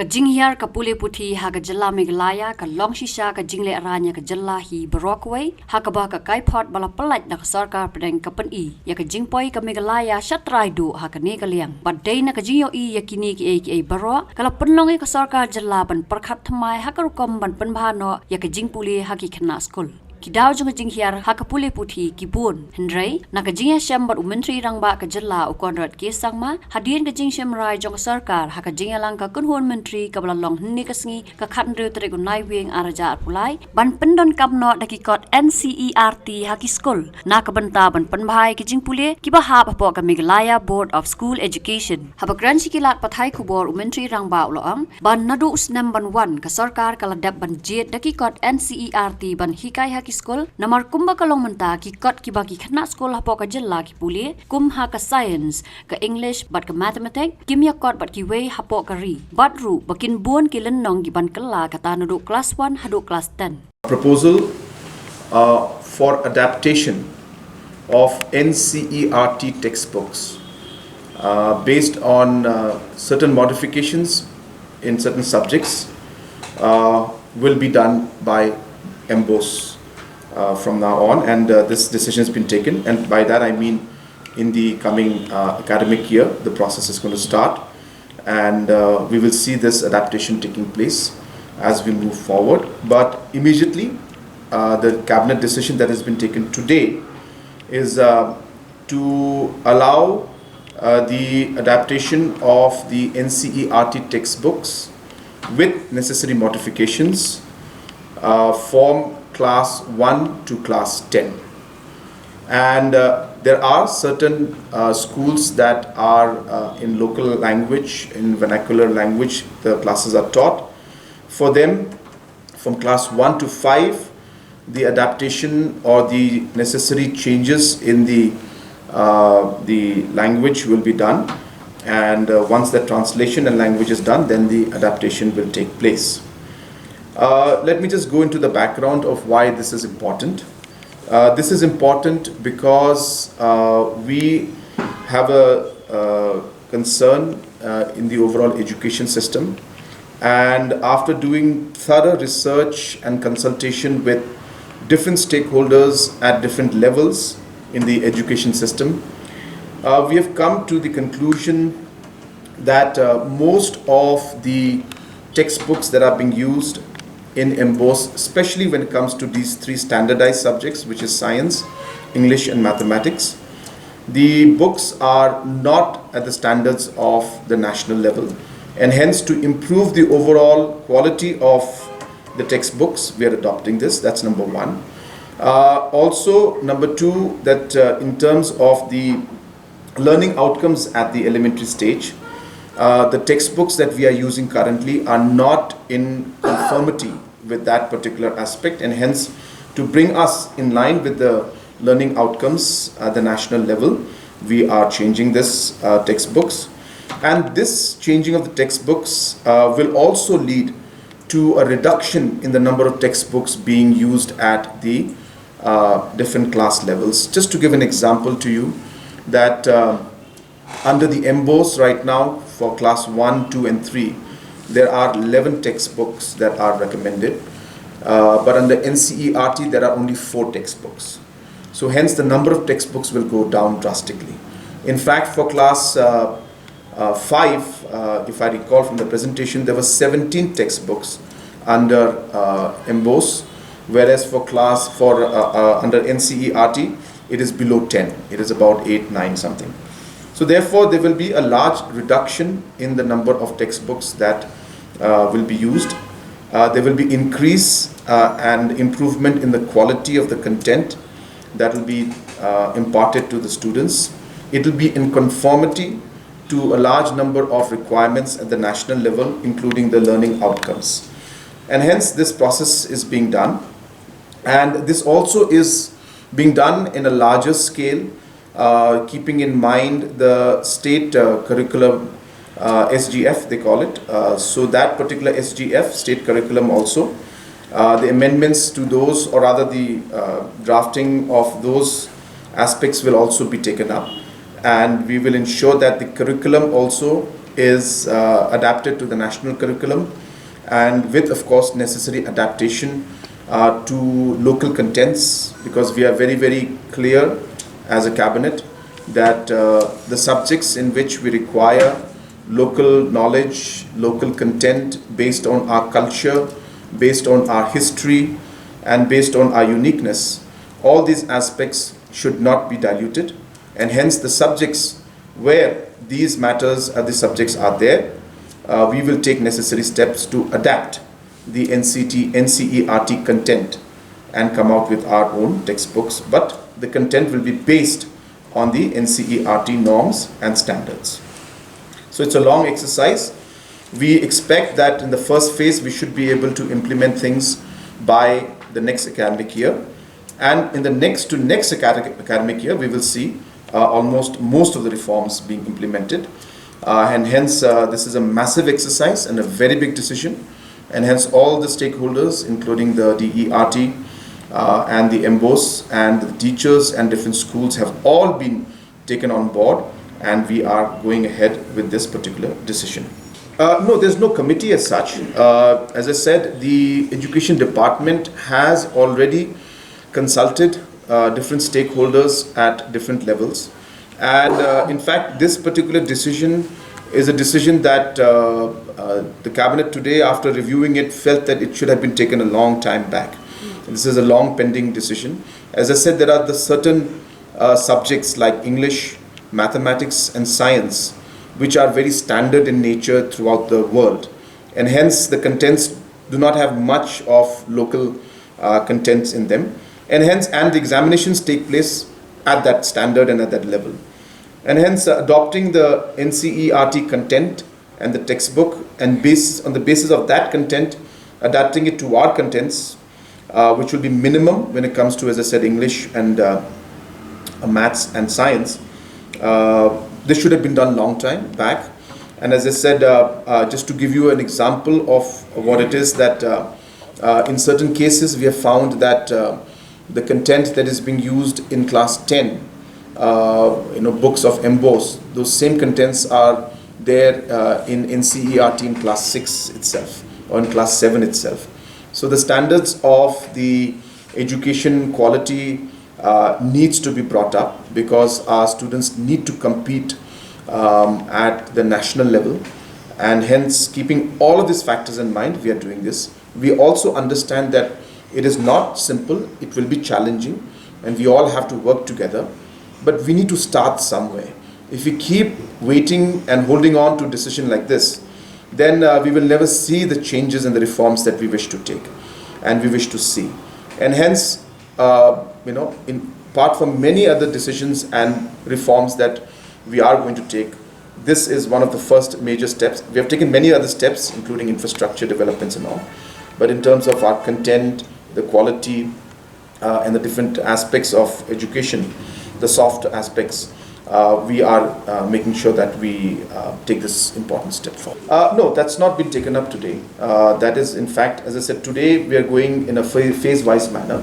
ka Hiar ka Pule Puthi ha ka jalla Meghalaya ka long shisha ka jingle aranya ka jalla hi Kawei ha ka ba ka kaipot bala palat na ka Sorkar pedang ka pen I ya ka jingpoi ka Meghalaya shatrai du ha ka ne ka liang badai na ka jinyo I ya kini ki ai baro kala penlong ka Sorkar jalla ban perkhat thamai ha ka rukom ban penbhano ya ka jingpuli ha ki Khynnah school Kidao jung jing Hiar ha ka Pule Puthi kibun hendrai na ka jing sham bat menteri rangba ka jalla ukonrat ke sangma hadien ka jing sham rai jong Sorkar ha ka jing lang ka kunhon menteri ka bala long hni ka sngi ka khat ndeu tre ku nai wing araja pulai ban pendon kamno da ki kot NCERT ha ki school na ka banta ban penbhai ki jing pule ki ba ha pa ka Meghalaya Board of School Education ha ba gran sikilat pathai ku bor menteri rangba uloang ban nadu usnam ban 1 ka Sorkar kala dab ban Jied da ki kot NCERT ban hikai ha school namar kumba kalong menta ki kot ki bagi Khynnah school hapo ka jilla ki Pule kum ha ka science ka English bat ka mathematics kimia kot bat ki Kawei hapo ka ri bat ru bakin buon ki lennong gi ban kala ka tanu class 1 hadu class 10 proposal for adaptation of NCERT textbooks based on certain modifications in certain subjects will be done by MBOS from now on, and this decision has been taken, and by that I mean in the coming academic year the process is going to start, and we will see this adaptation taking place as we move forward. But immediately the cabinet decision that has been taken today is to allow the adaptation of the NCERT textbooks with necessary modifications from class 1 to class 10, and there are certain schools that are in local language, in vernacular language the classes are taught. For them from class 1 to 5 the adaptation or the necessary changes in the language will be done, and once the translation and language is done then the adaptation will take place. Let me just go into the background of why this is important. This is important because we have a concern in the overall education system, and after doing thorough research and consultation with different stakeholders at different levels in the education system, we have come to the conclusion that most of the textbooks that are being used in MBOS, especially when it comes to these three standardized subjects, which is science, English and mathematics, the books are not at the standards of the national level, and hence to improve the overall quality of the textbooks we are adopting this. That's number one. Also number two, that in terms of the learning outcomes at the elementary stage, the textbooks that we are using currently are not in conformity with that particular aspect, and hence to bring us in line with the learning outcomes at the national level, we are changing this textbooks, and this changing of the textbooks will also lead to a reduction in the number of textbooks being used at the different class levels. Just to give an example to you, that under the MBOS right now for class 1, 2 and 3 there are 11 textbooks that are recommended, but under NCERT there are only 4 textbooks. So hence the number of textbooks will go down drastically. In fact, for class 5, if I recall from the presentation, there were 17 textbooks under MBOS, whereas for under NCERT it is below 10. It is about 8, 9 something. So therefore there will be a large reduction in the number of textbooks that will be used. There will be increase and improvement in the quality of the content that will be imparted to the students. It will be in conformity to a large number of requirements at the national level, including the learning outcomes. And hence this process is being done, and this also is being done in a larger scale, keeping in mind the state curriculum, SGF they call it. So that particular SGF, state curriculum also, the amendments to those, or rather the drafting of those aspects will also be taken up, and we will ensure that the curriculum also is adapted to the national curriculum, and with, of course, necessary adaptation to local contents, because we are very, very clear as a cabinet that the subjects in which we require local knowledge, local content based on our culture, based on our history, and based on our uniqueness, all these aspects should not be diluted, and hence the subjects where these matters, the subjects are there, we will take necessary steps to adapt the NCERT content and come out with our own textbooks, but the content will be based on the NCERT norms and standards. So it's a long exercise. We expect that in the first phase we should be able to implement things by the next academic year, and in the next to next academic year we will see almost most of the reforms being implemented, and hence this is a massive exercise and a very big decision, and hence all the stakeholders, including the DERT and the MBOS and the teachers and different schools, have all been taken on board, and we are going ahead with this particular decision. No, there's no committee as such. As I said, the education department has already consulted different stakeholders at different levels, and in fact this particular decision is a decision that the cabinet today, after reviewing it, felt that it should have been taken a long time back. This is a long pending decision. As I said, there are the certain subjects like English, mathematics and science which are very standard in nature throughout the world, and hence the contents do not have much of local contents in them, and hence the examinations take place at that standard and at that level, and hence adopting the NCERT content and the textbook, and on the basis of that content adapting it to our contents, which will be minimum when it comes to, as I said, English and maths and science. This should have been done long time back, and as I said, just to give you an example of what it is, that in certain cases we have found that the content that is being used in class 10, books of MBOS, those same contents are there in NCERT in class 6 itself or in class 7 itself. So the standards of the education quality needs to be brought up, because our students need to compete at the national level, and hence keeping all of these factors in mind, we are doing this. We also understand that it is not simple, it will be challenging, and we all have to work together, but we need to start somewhere. If we keep waiting and holding on to a decision like this, then we will never see the changes and the reforms that we wish to take and we wish to see. And hence, apart from many other decisions and reforms that we are going to take, this is one of the first major steps. We have taken many other steps, including infrastructure developments and all, but in terms of our content, the quality, and the different aspects of education, the soft aspects, we are making sure that we take this important step forward. No, that's not been taken up today. That is, in fact, as I said, today we are going in a phase-wise manner.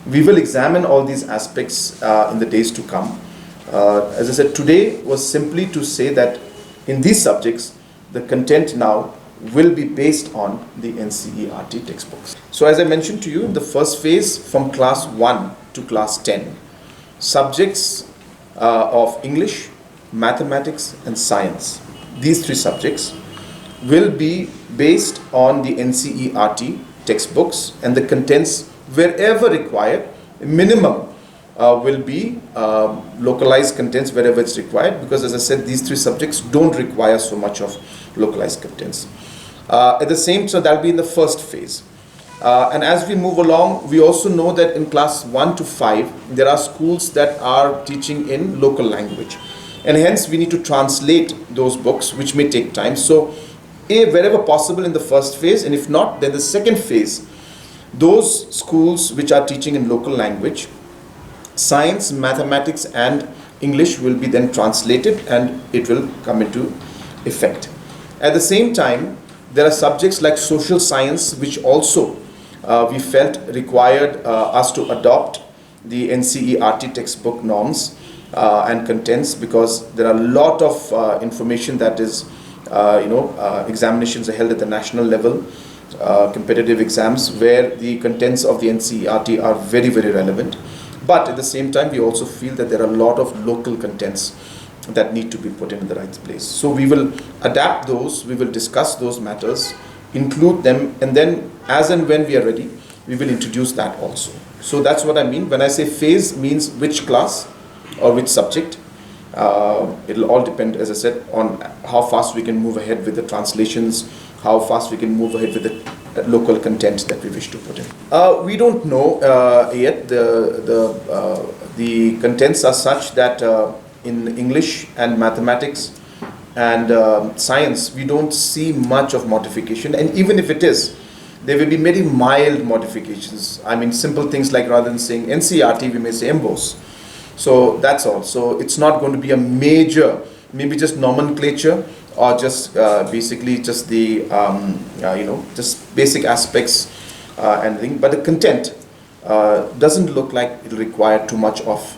We will examine all these aspects in the days to come. As I said, today was simply to say that in these subjects, the content now will be based on the NCERT textbooks. So as I mentioned to you, in the first phase, from class 1 to class 10, subjects of English, mathematics and science, these three subjects will be based on the NCERT textbooks, and the contents wherever required, minimum will be localized contents wherever it's required, because as I said, these three subjects don't require so much of localized contents. At the same, so that'll be in the first phase. And as we move along, we also know that in class 1 to 5, there are schools that are teaching in local language. And hence, we need to translate those books, which may take time. So, wherever possible in the first phase, and if not, then the second phase, those schools which are teaching in local language, science, mathematics and English will be then translated and it will come into effect. At the same time, there are subjects like social science which also we felt required us to adopt the NCERT textbook norms and contents, because there are a lot of information that is examinations are held at the national level, competitive exams where the contents of the NCERT are very, very relevant. But at the same time, we also feel that there are a lot of local contents that need to be put in the right place. So we will adapt those, we will discuss those matters, include them, and then as and when we are ready, we will introduce that also. So that's what I mean. When I say phase means which class or which subject, it'll all depend, as I said, on how fast we can move ahead with the translations, how fast we can move ahead with the local content that we wish to put in. We don't know yet. The contents are such that in English and mathematics and science, we don't see much of modification. And even if it is, there will be very mild modifications. I mean, simple things like rather than saying NCERT, we may say EMBOS. So that's all. So it's not going to be a major, maybe just nomenclature or just basically just the, just basic aspects and thing. But the content doesn't look like it'll require too much of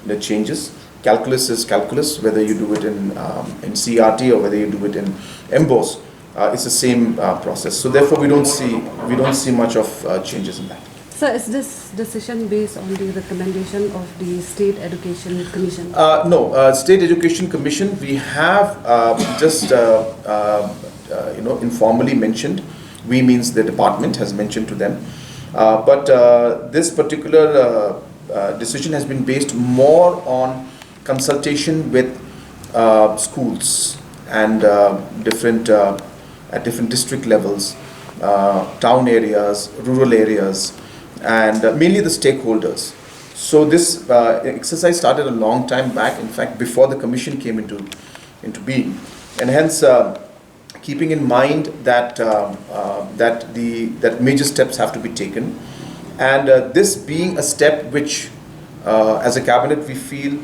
the changes. Calculus is calculus, whether you do it in CRT or whether you do it in EMBOS. It's the same process. So therefore, we don't see much of changes in that. So is this decision based on the recommendation of the State Education Commission? No, State Education Commission, we have just informally mentioned. We means the department has mentioned to them. But this particular decision has been based more on consultation with schools and different at different district levels, town areas, rural areas, and mainly the stakeholders. So this exercise started a long time back, in fact before the commission came into being, and hence keeping in mind that that major steps have to be taken, and this being a step which as a cabinet we feel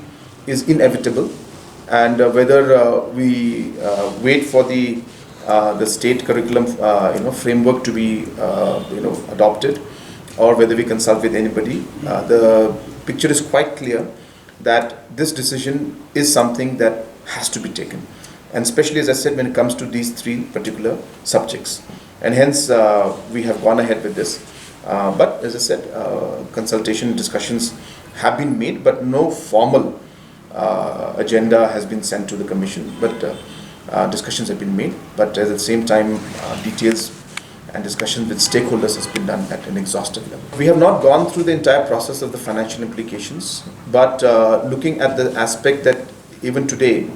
is inevitable, and whether we wait for the state curriculum framework to be adopted, or whether we consult with anybody, the picture is quite clear that this decision is something that has to be taken, and especially, as I said, when it comes to these three particular subjects, and hence we have gone ahead with this. But as I said, consultation discussions have been made, but no formal agenda has been sent to the commission, but discussions have been made, but at the same time details and discussion with stakeholders has been done at an exhaustive level. We have not gone through the entire process of the financial implications, but looking at the aspect that even today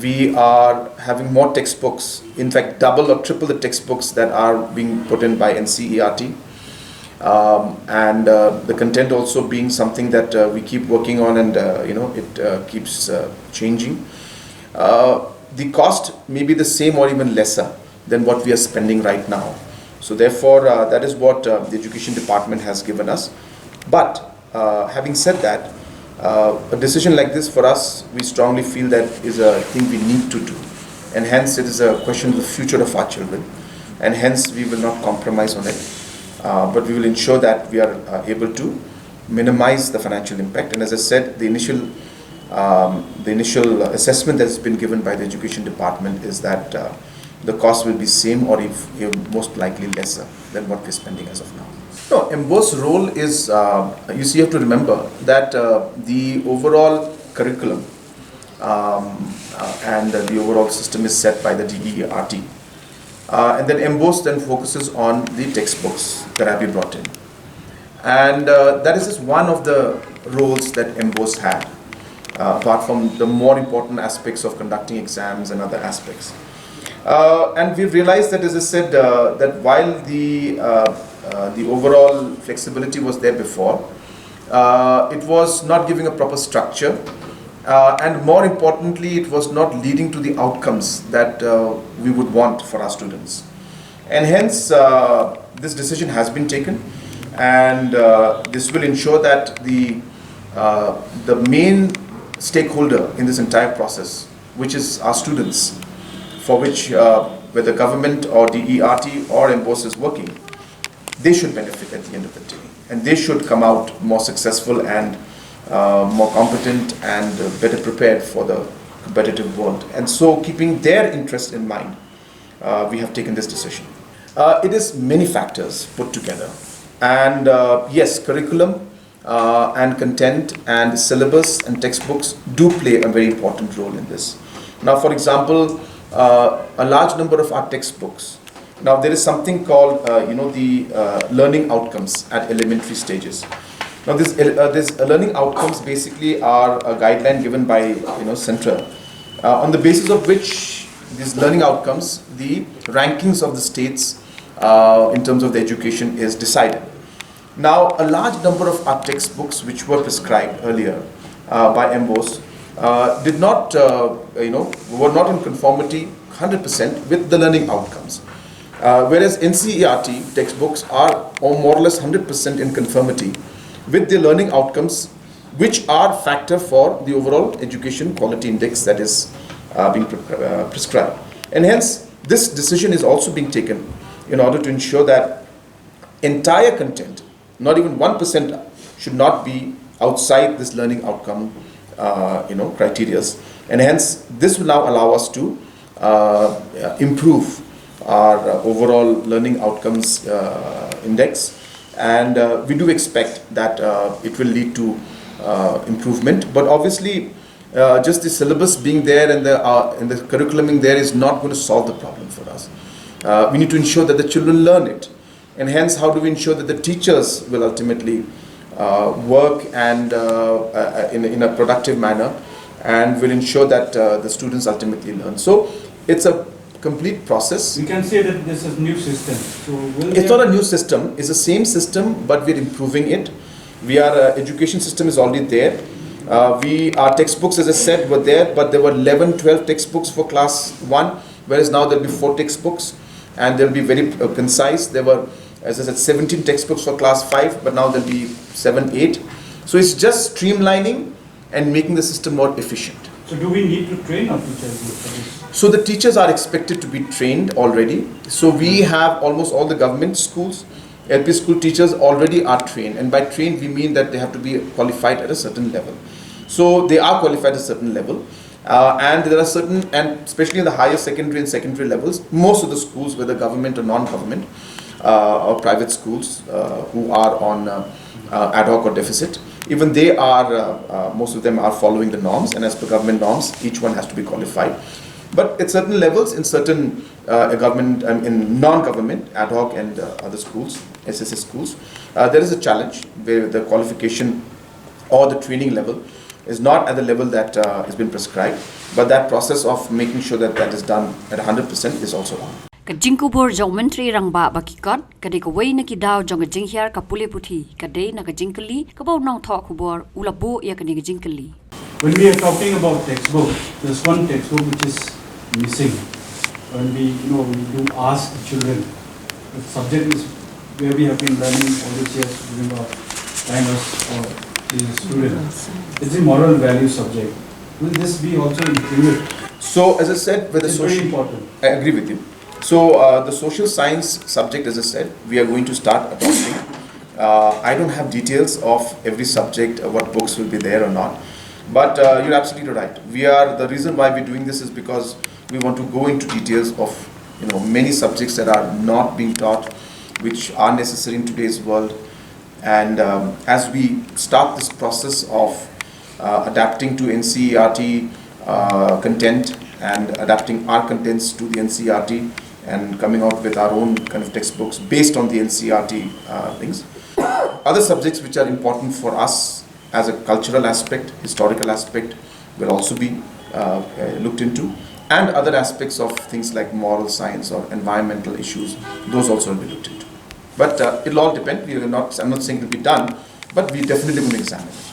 we are having more textbooks, in fact double or triple the textbooks that are being put in by NCERT, and the content also being something that we keep working on, and it keeps changing. The cost may be the same or even lesser than what we are spending right now. So therefore, that is what the Education Department has given us. But having said that, a decision like this for us, we strongly feel that is a thing we need to do. And hence, it is a question of the future of our children. And hence, we will not compromise on it. But we will ensure that we are able to minimize the financial impact. And as I said, the initial assessment that has been given by the Education Department is that the cost will be same, or if most likely lesser than what we're spending as of now. No, EMBO's role is, you have to remember that the overall curriculum and the overall system is set by the DERT. And then EMBOS then focuses on the textbooks that have been brought in. And that is just one of the roles that EMBOS had, apart from the more important aspects of conducting exams and other aspects. And we've realized that, as I said, that while the overall flexibility was there before, it was not giving a proper structure, and more importantly, it was not leading to the outcomes that we would want for our students. And hence, this decision has been taken, and this will ensure that the main stakeholder in this entire process, which is our students, for which whether government or DERT or EMBOS is working, they should benefit at the end of the day, and they should come out more successful and more competent and better prepared for the competitive world. And so keeping their interest in mind, we have taken this decision. It is many factors put together. And yes, curriculum and content and syllabus and textbooks do play a very important role in this. Now, for example, a large number of our textbooks. Now, there is something called, the learning outcomes at elementary stages. Now, this learning outcomes basically are a guideline given by, Central, on the basis of which these learning outcomes, the rankings of the states in terms of the education is decided. Now, a large number of our textbooks which were prescribed earlier by MBOs did not, were not in conformity 100% with the learning outcomes. Whereas NCERT textbooks are more or less 100% in conformity with the learning outcomes, which are factor for the overall education quality index that is being prescribed. And hence, this decision is also being taken in order to ensure that entire content, not even 1%, should not be outside this learning outcome, criteria. And hence, this will now allow us to improve our overall learning outcomes index, and we do expect that it will lead to improvement. But obviously, just the syllabus being there and the curriculum there is not going to solve the problem for us. We need to ensure that the children learn it, and hence, how do we ensure that the teachers will ultimately work and in a productive manner, and will ensure that the students ultimately learn. So it's a complete process. We can say that this is a new system. So it's not a new system. It's the same system, but we're improving it. Education system is already there. Our textbooks, as I said, were there, but there were 11, 12 textbooks for class 1, whereas now there'll be 4 textbooks, and they'll be very concise. There were, as I said, 17 textbooks for class 5, but now there'll be 7, 8. So it's just streamlining and making the system more efficient. So do we need to train our teachers for this? So the teachers are expected to be trained already. So we have almost all the government schools, LP school teachers already are trained. And by trained, we mean that they have to be qualified at a certain level. So they are qualified at a certain level. And there are certain, and especially in the higher secondary and secondary levels, most of the schools, whether government or non-government, or private schools who are on ad hoc or deficit, even they are, most of them are following the norms, and as per government norms, each one has to be qualified. But at certain levels, in certain government, in non-government, ad hoc and other schools, SSS schools, there is a challenge where the qualification or the training level is not at the level that has been prescribed, but that process of making sure that that is done at 100% is also on. Kajingkubur jong menteri rangba bakikot kade Kawei na kidaw jong kajing Hiar ka Pule Puthi kade na kajingkali kabaw nang tho kubor ulabo ya kani kajingkali. When we are talking about textbook, there's one textbook which is missing. When we do ask the children, the subject is where we have been learning all these years during our time as the student. It's a moral value subject. Will this be also included? So, as I said, with the it's very important. I agree with you. So, the social science subject, as I said, we are going to start adopting. I don't have details of every subject, what books will be there or not. But you're absolutely right. The reason why we're doing this is because we want to go into details of many subjects that are not being taught, which are necessary in today's world. And as we start this process of adapting to NCERT content and adapting our contents to the NCERT and coming out with our own kind of textbooks based on the NCERT things. Other subjects which are important for us as a cultural aspect, historical aspect, will also be looked into, and other aspects of things like moral science or environmental issues, those also will be looked into. But it'll all depend. I'm not saying it will be done, but we definitely will examine it.